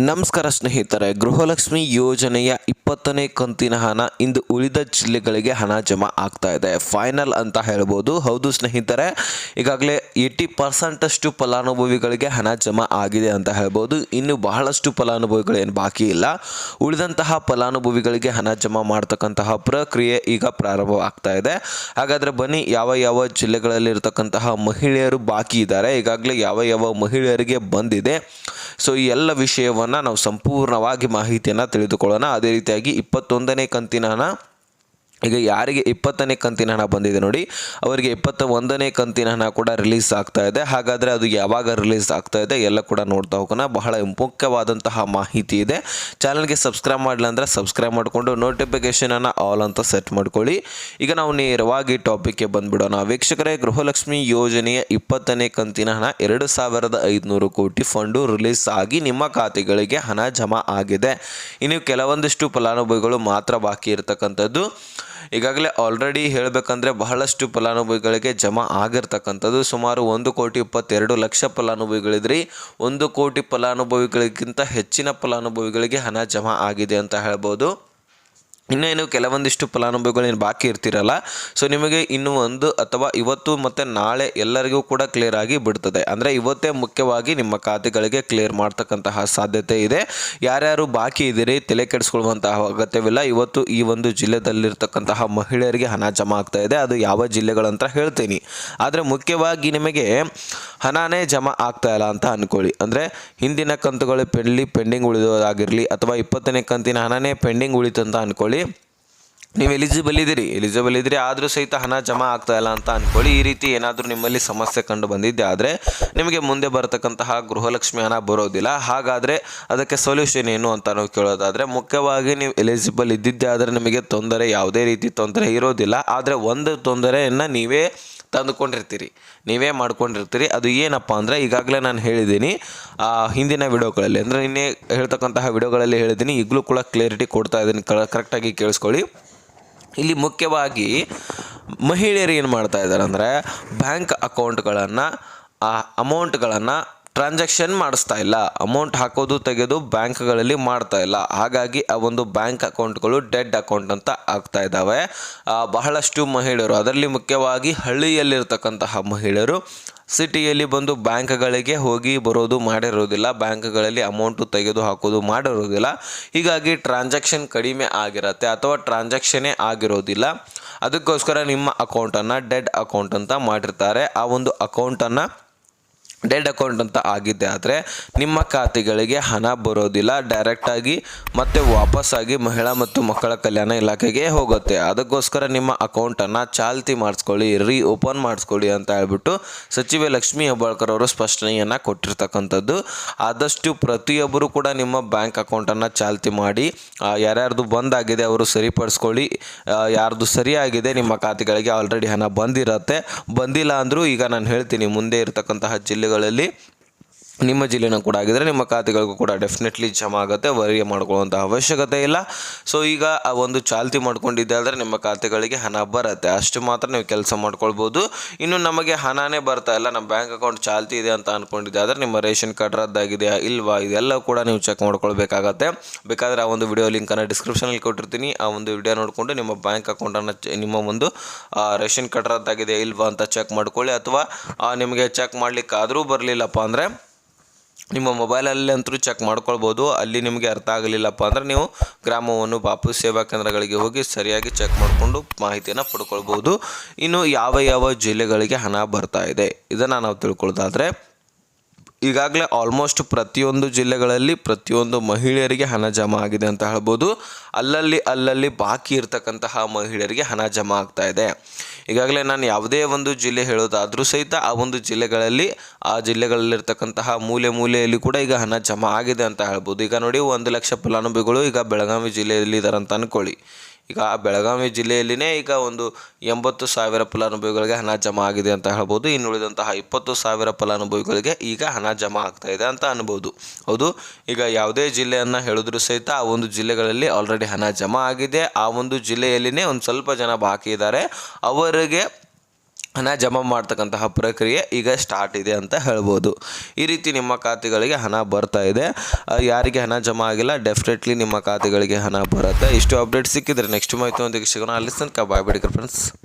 ನಮಸ್ಕಾರ ಸ್ನೇಹಿತರೆ, ಗೃಹಲಕ್ಷ್ಮಿ ಯೋಜನೆಯ 20ನೇ ಕಂತಿನ ಹಣ ಇಂದು ಉಳಿದ ಜಿಲ್ಲೆಗಳಿಗೆ ಹಣ ಜಮಾ ಆಗ್ತಾ ಇದೆ. ಫೈನಲ್ ಅಂತ ಹೇಳ್ಬೋದು. ಹೌದು ಸ್ನೇಹಿತರೆ, ಈಗಾಗಲೇ 80% ಅಷ್ಟು ಫಲಾನುಭವಿಗಳಿಗೆ ಹಣ ಜಮಾ ಆಗಿದೆ ಅಂತ ಹೇಳ್ಬೋದು. ಇನ್ನು ಬಹಳಷ್ಟು ಫಲಾನುಭವಿಗಳು ಏನು ಬಾಕಿ ಇಲ್ಲ. ಉಳಿದಂತಹ ಫಲಾನುಭವಿಗಳಿಗೆ ಹಣ ಜಮಾ ಮಾಡ್ತಕ್ಕಂತಹ ಪ್ರಕ್ರಿಯೆ ಈಗ ಪ್ರಾರಂಭವಾಗ್ತಾ ಇದೆ. ಹಾಗಾದರೆ ಬನ್ನಿ, ಯಾವ ಯಾವ ಜಿಲ್ಲೆಗಳಲ್ಲಿರ್ತಕ್ಕಂತಹ ಮಹಿಳೆಯರು ಬಾಕಿ ಇದ್ದಾರೆ, ಈಗಾಗಲೇ ಯಾವ ಯಾವ ಮಹಿಳೆಯರಿಗೆ ಬಂದಿದೆ, ಸೊ ಈ ಎಲ್ಲ ವಿಷಯವನ್ನು ನಾವು ಸಂಪೂರ್ಣವಾಗಿ ಮಾಹಿತಿಯನ್ನು ತಿಳಿದುಕೊಳ್ಳೋಣ. ಅದೇ ರೀತಿಯಾಗಿ 21ನೇ ಕಂತಿನ ಹಣ ಈಗ ಯಾರಿಗೆ 20ನೇ ಕಂತಿನ ಹಣ ಬಂದಿದೆ ನೋಡಿ, ಅವರಿಗೆ 21ನೇ ಕಂತಿನ ಹಣ ಕೂಡ ರಿಲೀಸ್ ಆಗ್ತಾ ಇದೆ. ಹಾಗಾದರೆ ಅದು ಯಾವಾಗ ರಿಲೀಸ್ ಆಗ್ತಾ ಇದೆ ಎಲ್ಲ ಕೂಡ ನೋಡ್ತಾ ಹೋಗೋಣ. ಬಹಳ ಮುಖ್ಯವಾದಂತಹ ಮಾಹಿತಿ ಇದೆ. ಚಾನಲ್ಗೆ ಸಬ್ಸ್ಕ್ರೈಬ್ ಮಾಡಲಿಲ್ಲ ಅಂದರೆ ಸಬ್ಸ್ಕ್ರೈಬ್ ಮಾಡಿಕೊಂಡು ನೋಟಿಫಿಕೇಷನನ್ನು ಆಲ್ ಅಂತ ಸೆಟ್ ಮಾಡ್ಕೊಳ್ಳಿ. ಈಗ ನಾವು ನೇರವಾಗಿ ಟಾಪಿಕ್ಗೆ ಬಂದುಬಿಡೋಣ. ವೀಕ್ಷಕರೇ, ಗೃಹಲಕ್ಷ್ಮಿ ಯೋಜನೆಯ 20ನೇ ಕಂತಿನ ಹಣ 2500 ಕೋಟಿ ಫಂಡು ರಿಲೀಸ್ ಆಗಿ ನಿಮ್ಮ ಖಾತೆಗಳಿಗೆ ಹಣ ಜಮಾ ಆಗಿದೆ. ಇನ್ನು ಕೆಲವೊಂದಿಷ್ಟು ಫಲಾನುಭವಿಗಳು ಮಾತ್ರ ಬಾಕಿ ಇರತಕ್ಕಂಥದ್ದು. ಈಗಾಗಲೇ ಆಲ್ರೆಡಿ ಹೇಳಬೇಕಂದ್ರೆ ಬಹಳಷ್ಟು ಫಲಾನುಭವಿಗಳಿಗೆ ಜಮಾ ಆಗಿರ್ತಕ್ಕಂಥದ್ದು. ಸುಮಾರು 1,22,00,000 ಫಲಾನುಭವಿಗಳಿದ್ರಿ. 1 ಕೋಟಿ ಫಲಾನುಭವಿಗಳಿಗಿಂತ ಹೆಚ್ಚಿನ ಫಲಾನುಭವಿಗಳಿಗೆ ಹಣ ಜಮಾ ಆಗಿದೆ ಅಂತ ಹೇಳ್ಬೋದು. ಇನ್ನೇನು ಕೆಲವೊಂದಿಷ್ಟು ಫಲಾನುಭವಿಗಳು ಏನು ಬಾಕಿ ಇರ್ತಿರಲ್ಲ, ಸೊ ನಿಮಗೆ ಇನ್ನೂ ಒಂದು ಅಥವಾ ಇವತ್ತು ಮತ್ತು ನಾಳೆ ಎಲ್ಲರಿಗೂ ಕೂಡ ಕ್ಲಿಯರ್ ಆಗಿ ಬಿಡ್ತದೆ. ಅಂದರೆ ಇವತ್ತೇ ಮುಖ್ಯವಾಗಿ ನಿಮ್ಮ ಖಾತೆಗಳಿಗೆ ಕ್ಲಿಯರ್ ಮಾಡ್ತಕ್ಕಂತಹ ಸಾಧ್ಯತೆ ಇದೆ. ಯಾರ್ಯಾರು ಬಾಕಿ ಇದ್ದೀರಿ ತಲೆ ಕೆಡಿಸ್ಕೊಳ್ಳುವಂತಹ ಅಗತ್ಯವಿಲ್ಲ. ಇವತ್ತು ಈ ಒಂದು ಜಿಲ್ಲೆದಲ್ಲಿರ್ತಕ್ಕಂತಹ ಮಹಿಳೆಯರಿಗೆ ಹಣ ಜಮಾ ಆಗ್ತಾ ಇದೆ. ಅದು ಯಾವ ಜಿಲ್ಲೆಗಳಂತ ಹೇಳ್ತೀನಿ. ಆದರೆ ಮುಖ್ಯವಾಗಿ ನಿಮಗೆ ಹಣನೇ ಜಮಾ ಆಗ್ತಾ ಇಲ್ಲ ಅಂತ ಅಂದ್ಕೊಳ್ಳಿ. ಅಂದರೆ ಹಿಂದಿನ ಕಂತುಗಳು ಪೆಂಡಿಂಗ್ ಉಳಿದೋದಾಗಿರಲಿ ಅಥವಾ 20ನೇ ಕಂತಿನ ಹಣನೇ ಪೆಂಡಿಂಗ್ ಉಳಿತು ಅಂತ ಅಂದ್ಕೊಳ್ಳಿ. ನೀವು ಎಲಿಜಿಬಲ್ ಇದ್ದೀರಿ ಆದರೂ ಸಹಿತ ಹಣ ಜಮಾ ಆಗ್ತಾ ಇಲ್ಲ ಅಂತ ಅಂದ್ಕೊಳ್ಳಿ. ಈ ರೀತಿ ಏನಾದರೂ ನಿಮ್ಮಲ್ಲಿ ಸಮಸ್ಯೆ ಕಂಡು ಬಂದಿದ್ದೆ ಆದರೆ ನಿಮಗೆ ಮುಂದೆ ಬರತಕ್ಕಂತಹ ಗೃಹಲಕ್ಷ್ಮಿ ಹಣ ಬರೋದಿಲ್ಲ. ಹಾಗಾದರೆ ಅದಕ್ಕೆ ಸೊಲ್ಯೂಷನ್ ಏನು ಅಂತ ನಾವು ಕೇಳೋದಾದರೆ, ಮುಖ್ಯವಾಗಿ ನೀವು ಎಲಿಜಿಬಲ್ ಇದ್ದಿದ್ದೆ ಆದರೆ ನಿಮಗೆ ತೊಂದರೆ, ಯಾವುದೇ ರೀತಿ ತೊಂದರೆ ಇರೋದಿಲ್ಲ. ಆದರೆ ಒಂದು ತೊಂದರೆಯನ್ನು ನೀವೇ ತಂದುಕೊಂಡಿರ್ತೀರಿ, ನೀವೇ ಮಾಡ್ಕೊಂಡಿರ್ತೀರಿ. ಅದು ಏನಪ್ಪ ಅಂದರೆ, ಈಗಾಗಲೇ ನಾನು ಹೇಳಿದ್ದೀನಿ ಹಿಂದಿನ ವಿಡಿಯೋಗಳಲ್ಲಿ, ಅಂದರೆ ನಿನ್ನೆ ಹೇಳ್ತಕ್ಕಂತಹ ವಿಡಿಯೋಗಳಲ್ಲಿ ಹೇಳಿದ್ದೀನಿ, ಈಗಲೂ ಕೂಡ ಕ್ಲಿಯರಿಟಿ ಕೊಡ್ತಾ ಇದ್ದೀನಿ, ಕರೆಕ್ಟಾಗಿ ಕೇಳಿಸ್ಕೊಳ್ಳಿ. ಇಲ್ಲಿ ಮುಖ್ಯವಾಗಿ ಮಹಿಳೆಯರು ಏನು ಮಾಡ್ತಾ ಇದ್ದಾರೆ ಅಂದರೆ, ಬ್ಯಾಂಕ್ ಅಕೌಂಟ್ಗಳನ್ನು ಅಮೌಂಟ್ಗಳನ್ನು ಟ್ರಾನ್ಸಾಕ್ಷನ್ ಮಾಡಿಸ್ತಾ ಇಲ್ಲ, ಅಮೌಂಟ್ ಹಾಕೋದು ತೆಗೆದು ಬ್ಯಾಂಕ್ಗಳಲ್ಲಿ ಮಾಡ್ತಾ ಇಲ್ಲ. ಹಾಗಾಗಿ ಆ ಒಂದು ಬ್ಯಾಂಕ್ ಅಕೌಂಟ್ಗಳು ಡೆಡ್ ಅಕೌಂಟ್ ಅಂತ ಆಗ್ತಾ ಇದ್ದಾವೆ. ಬಹಳಷ್ಟು ಮಹಿಳೆಯರು, ಅದರಲ್ಲಿ ಮುಖ್ಯವಾಗಿ ಹಳ್ಳಿಯಲ್ಲಿರ್ತಕ್ಕಂತಹ ಮಹಿಳೆಯರು ಸಿಟಿಯಲ್ಲಿ ಬಂದು ಬ್ಯಾಂಕ್ಗಳಿಗೆ ಹೋಗಿ ಬರೋದು ಮಾಡಿರೋದಿಲ್ಲ, ಬ್ಯಾಂಕ್ಗಳಲ್ಲಿ ಅಮೌಂಟು ತೆಗೆದು ಹಾಕೋದು ಮಾಡಿರೋದಿಲ್ಲ. ಹೀಗಾಗಿ ಟ್ರಾನ್ಸಾಕ್ಷನ್ ಕಡಿಮೆ ಆಗಿರುತ್ತೆ ಅಥವಾ ಟ್ರಾನ್ಸಾಕ್ಷನ್ನೇ ಆಗಿರೋದಿಲ್ಲ. ಅದಕ್ಕೋಸ್ಕರ ನಿಮ್ಮ ಅಕೌಂಟನ್ನು ಡೆಡ್ ಅಕೌಂಟ್ ಅಂತ ಮಾಡಿರ್ತಾರೆ. ಆ ಒಂದು ಅಕೌಂಟನ್ನು ಡೆಡ್ ಅಕೌಂಟ್ ಅಂತ ಆಗಿದ್ದೆ ಆದರೆ ನಿಮ್ಮ ಖಾತೆಗಳಿಗೆ ಹಣ ಬರೋದಿಲ್ಲ, ಡೈರೆಕ್ಟಾಗಿ ಮತ್ತೆ ವಾಪಸ್ಸಾಗಿ ಮಹಿಳಾ ಮತ್ತು ಮಕ್ಕಳ ಕಲ್ಯಾಣ ಇಲಾಖೆಗೆ ಹೋಗುತ್ತೆ. ಅದಕ್ಕೋಸ್ಕರ ನಿಮ್ಮ ಅಕೌಂಟನ್ನು ಚಾಲ್ತಿ ಮಾಡಿಸ್ಕೊಳ್ಳಿ, ಓಪನ್ ಮಾಡಿಸ್ಕೊಳ್ಳಿ ಅಂತ ಹೇಳ್ಬಿಟ್ಟು ಸಚಿವೆ ಲಕ್ಷ್ಮೀ ಹೆಬ್ಬಾಳ್ಕರ್ ಅವರು ಸ್ಪಷ್ಟನೆಯನ್ನು ಕೊಟ್ಟಿರ್ತಕ್ಕಂಥದ್ದು. ಆದಷ್ಟು ಪ್ರತಿಯೊಬ್ಬರು ಕೂಡ ನಿಮ್ಮ ಬ್ಯಾಂಕ್ ಅಕೌಂಟನ್ನು ಚಾಲ್ತಿ ಮಾಡಿ, ಯಾರ್ಯಾರ್ದು ಬಂದಾಗಿದೆ ಅವರು ಸರಿಪಡಿಸ್ಕೊಳ್ಳಿ. ಯಾರ್ದು ಸರಿಯಾಗಿದೆ ನಿಮ್ಮ ಖಾತೆಗಳಿಗೆ ಆಲ್ರೆಡಿ ಹಣ ಬಂದಿರುತ್ತೆ. ಬಂದಿಲ್ಲ ಅಂದರೂ ಈಗ ನಾನು ಹೇಳ್ತೀನಿ, ಮುಂದೆ ಇರತಕ್ಕಂತಹ ಜಿಲ್ಲೆಗಳಲ್ಲಿ ನಿಮ್ಮ ಜಿಲ್ಲೆನೂ ಕೂಡ ಆಗಿದರೆ ನಿಮ್ಮ ಖಾತೆಗಳಿಗೂ ಕೂಡ ಡೆಫಿನೆಟ್ಲಿ ಜಮಾ ಆಗುತ್ತೆ, ವರಿ ಮಾಡ್ಕೊಳ್ಳುವಂಥ ಅವಶ್ಯಕತೆ ಇಲ್ಲ. ಸೊ ಈಗ ಆ ಒಂದು ಚಾಲ್ತಿ ಮಾಡ್ಕೊಂಡಿದ್ದೆ ಆದರೆ ನಿಮ್ಮ ಖಾತೆಗಳಿಗೆ ಹಣ ಬರುತ್ತೆ, ಅಷ್ಟು ಮಾತ್ರ ನೀವು ಕೆಲಸ ಮಾಡ್ಕೊಳ್ಬೋದು. ಇನ್ನು ನಮಗೆ ಹಣನೇ ಬರ್ತಾ ಇಲ್ಲ, ನಮ್ಮ ಬ್ಯಾಂಕ್ ಅಕೌಂಟ್ ಚಾಲ್ತಿ ಇದೆ ಅಂತ ಅಂದ್ಕೊಂಡಿದ್ದೆ ಆದರೆ ನಿಮ್ಮ ರೇಷನ್ ಕಾರ್ಡ್ ರದ್ದಾಗಿದೆಯಾ ಇಲ್ವಾ ಇದೆಲ್ಲ ಕೂಡ ನೀವು ಚೆಕ್ ಮಾಡ್ಕೊಳ್ಬೇಕಾಗತ್ತೆ. ಬೇಕಾದರೆ ಆ ಒಂದು ವಿಡಿಯೋ ಲಿಂಕನ್ನು ಡಿಸ್ಕ್ರಿಪ್ಷನಲ್ಲಿ ಕೊಟ್ಟಿರ್ತೀನಿ. ಆ ಒಂದು ವಿಡಿಯೋ ನೋಡಿಕೊಂಡು ನಿಮ್ಮ ಬ್ಯಾಂಕ್ ಅಕೌಂಟನ್ನು ನಿಮ್ಮ ಒಂದು ರೇಷನ್ ಕಾರ್ಡ್ ರದ್ದಾಗಿದೆಯಾ ಇಲ್ವಾ ಅಂತ ಚೆಕ್ ಮಾಡ್ಕೊಳ್ಳಿ. ಅಥವಾ ನಿಮಗೆ ಚೆಕ್ ಮಾಡಲಿಕ್ಕಾದರೂ ಬರಲಿಲ್ಲಪ್ಪ ಅಂದರೆ ನಿಮ್ಮ ಮೊಬೈಲಲ್ಲಿ ಅಂತೂ ಚೆಕ್ ಮಾಡ್ಕೊಳ್ಬೋದು. ಅಲ್ಲಿ ನಿಮಗೆ ಅರ್ಥ ಆಗಲಿಲ್ಲಪ್ಪ ಅಂದರೆ ನೀವು ಗ್ರಾಮವನ್ನು ಬಾಪು ಸೇವಾ ಕೇಂದ್ರಗಳಿಗೆ ಹೋಗಿ ಸರಿಯಾಗಿ ಚೆಕ್ ಮಾಡಿಕೊಂಡು ಮಾಹಿತಿಯನ್ನು ಪಡ್ಕೊಳ್ಬೋದು. ಇನ್ನು ಯಾವ ಯಾವ ಜಿಲ್ಲೆಗಳಿಗೆ ಹಣ ಬರ್ತಾ ಇದೆ ಇದನ್ನು ನಾವು ತಿಳ್ಕೊಳ್ಳೋದಾದರೆ, ಈಗಾಗಲೇ ಆಲ್ಮೋಸ್ಟ್ ಪ್ರತಿಯೊಂದು ಜಿಲ್ಲೆಗಳಲ್ಲಿ ಪ್ರತಿಯೊಂದು ಮಹಿಳೆಯರಿಗೆ ಹಣ ಜಮಾ ಆಗಿದೆ ಅಂತ ಹೇಳ್ಬೋದು. ಅಲ್ಲಲ್ಲಿ ಬಾಕಿ ಇರ್ತಕ್ಕಂತಹ ಮಹಿಳೆಯರಿಗೆ ಹಣ ಜಮಾ ಆಗ್ತಾ ಇದೆ. ಈಗಾಗಲೇ ನಾನು ಯಾವುದೇ ಒಂದು ಜಿಲ್ಲೆ ಹೇಳೋದಾದರೂ ಸಹಿತ ಆ ಒಂದು ಜಿಲ್ಲೆಗಳಲ್ಲಿ ಆ ಜಿಲ್ಲೆಗಳಲ್ಲಿರ್ತಕ್ಕಂತಹ ಮೂಲೆಯಲ್ಲಿ ಕೂಡ ಈಗ ಹಣ ಜಮಾ ಆಗಿದೆ ಅಂತ ಹೇಳ್ಬೋದು. ಈಗ ನೋಡಿ, 1,00,000 ಫಲಾನುಭವಿಗಳು ಈಗ ಬೆಳಗಾವಿ ಜಿಲ್ಲೆಯಲ್ಲಿ ಇದ್ದಾರೆ ಅಂತ ಅಂದ್ಕೊಳ್ಳಿ. ಈಗ ಆ ಬೆಳಗಾವಿ ಜಿಲ್ಲೆಯಲ್ಲಿನೇ ಈಗ ಒಂದು 80,000 ಫಲಾನುಭವಿಗಳಿಗೆ ಹಣ ಜಮಾ ಆಗಿದೆ ಅಂತ ಹೇಳ್ಬೋದು. ಇನ್ನು ಉಳಿದಂತಹ 20,000 ಫಲಾನುಭವಿಗಳಿಗೆ ಈಗ ಹಣ ಜಮಾ ಆಗ್ತಾ ಇದೆ ಅಂತ ಅನ್ಬೋದು. ಹೌದು, ಈಗ ಯಾವುದೇ ಜಿಲ್ಲೆಯನ್ನು ಹೇಳಿದ್ರು ಸಹಿತ ಆ ಒಂದು ಜಿಲ್ಲೆಗಳಲ್ಲಿ ಆಲ್ರೆಡಿ ಹಣ ಜಮಾ ಆಗಿದೆ. ಆ ಒಂದು ಜಿಲ್ಲೆಯಲ್ಲಿನೇ ಒಂದು ಸ್ವಲ್ಪ ಜನ ಬಾಕಿ ಇದ್ದಾರೆ, ಅವರಿಗೆ ಹಣ ಜಮಾ ಮಾಡ್ತಕ್ಕಂತಹ ಪ್ರಕ್ರಿಯೆ ಈಗ ಸ್ಟಾರ್ಟ್ ಇದೆ ಅಂತ ಹೇಳ್ಬೋದು. ಈ ರೀತಿ ನಿಮ್ಮ ಖಾತೆಗಳಿಗೆ ಹಣ ಬರ್ತಾ ಇದೆ. ಯಾರಿಗೆ ಹಣ ಜಮಾ ಆಗಿಲ್ಲ ಡೆಫಿನೆಟ್ಲಿ ನಿಮ್ಮ ಖಾತೆಗಳಿಗೆ ಹಣ ಬರುತ್ತೆ. ಇಷ್ಟು ಅಪ್ಡೇಟ್ ಸಿಕ್ಕಿದ್ರೆ ನೆಕ್ಸ್ಟ್ ಮಾಹಿತಿಯೊಂದಿಗೆ ಸಿಗೋಣ. ಅಲ್ಲಿ ತನಕ ಬಾಯ್ ಬಿಡಿ ಫ್ರೆಂಡ್ಸ್.